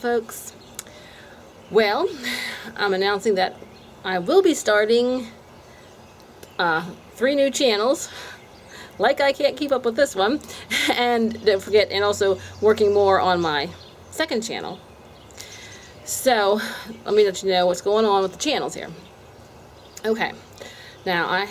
folks? Well, I'm announcing that I will be starting 3 new channels. Like I can't keep up with this one. And don't forget, and also working more on my second channel. So, let me let you know what's going on with the channels here. Okay. Now,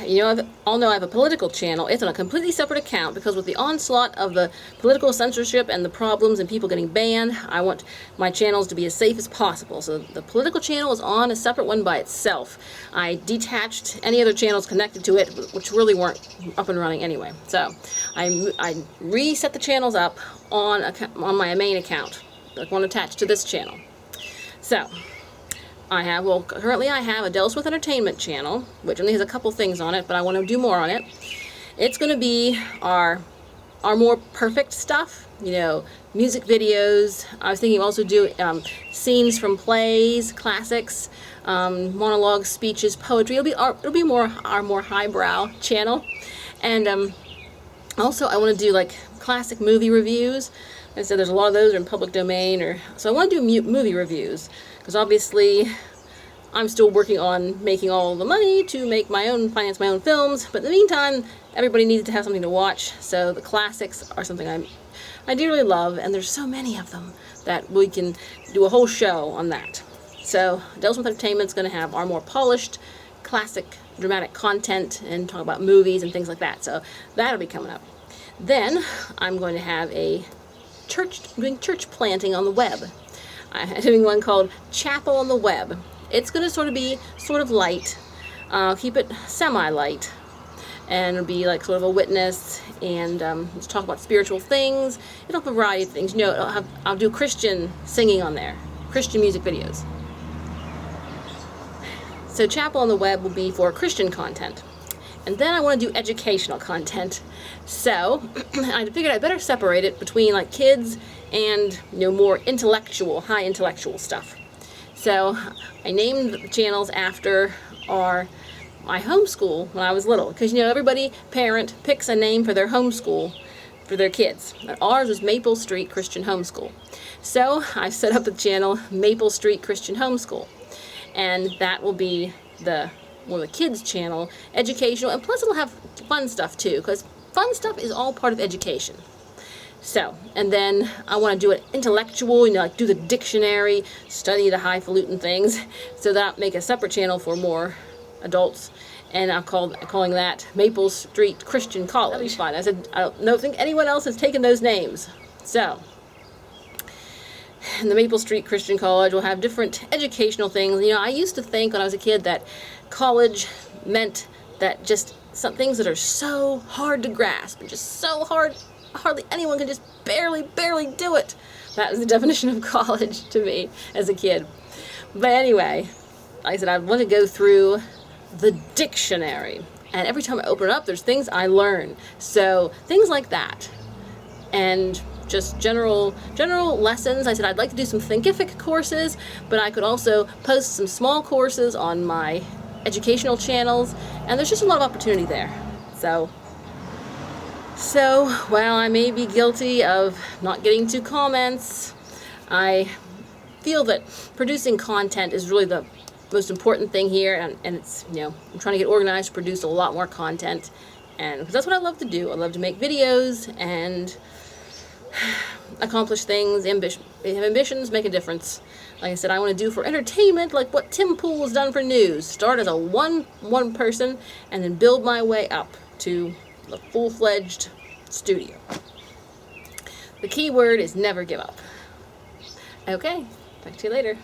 all know I have a political channel. It's on a completely separate account because with the onslaught of the political censorship and the problems and people getting banned, I want my channels to be as safe as possible. So the political channel is on a separate one by itself. I detached any other channels connected to it, which really weren't up and running anyway. So I reset the channels up on my main account, the one attached to this channel. So currently I have a Del Smith Entertainment channel, which only has a couple things on it, but I want to do more on it. It's going to be our more perfect stuff, music videos. I was thinking of also do scenes from plays, classics, monologues, speeches, poetry. It'll be more our more highbrow channel, and also I want to do like classic movie reviews. I said there's a lot of those are in public domain, so I want to do movie reviews. Because obviously, I'm still working on making all the money to finance my own films. But in the meantime, everybody needs to have something to watch. So the classics are something I do really love, and there's so many of them that we can do a whole show on that. So Del Smith Entertainment's going to have our more polished, classic, dramatic content and talk about movies and things like that. So that'll be coming up. Then I'm going to have doing church planting on the web. I'm doing one called Chapel on the Web. It's going to be sort of light. Keep it semi-light. And it'll be like sort of a witness and let's talk about spiritual things. It'll have a variety of things. I'll do Christian singing on there. Christian music videos. So Chapel on the Web will be for Christian content. And then I want to do educational content. So I figured I'd better separate it between like kids and more intellectual, high intellectual stuff. So I named the channels after my homeschool when I was little, because parent picks a name for their homeschool for their kids. And ours was Maple Street Christian Homeschool. So I set up the channel Maple Street Christian Homeschool, and that will be the kids channel, educational, and plus it'll have fun stuff too, because fun stuff is all part of education. So, and then I want to do it intellectual, like do the dictionary, study the highfalutin things, so that I'll make a separate channel for more adults, and I'm calling that Maple Street Christian College. That'll be fun. I said, I don't think anyone else has taken those names. So, and the Maple Street Christian College will have different educational things. I used to think when I was a kid that college meant that just some things that are so hard to grasp and just so hard, hardly anyone can just barely do it. That was the definition of college to me as a kid. But anyway, like I said, I want to go through the dictionary. And every time I open it up, there's things I learn. So things like that. And just general lessons. I said I'd like to do some Thinkific courses, but I could also post some small courses on my educational channels, and there's just a lot of opportunity there. So while I may be guilty of not getting to comments, I feel that producing content is really the most important thing here, and it's, I'm trying to get organized to produce a lot more content, and because that's what I love to do. I love to make videos and accomplish things, have ambitions, make a difference. Like I said, I want to do for entertainment, like what Tim Pool has done for news. Start as a one person, and then build my way up to the full-fledged studio. The key word is never give up. Okay, talk to you later.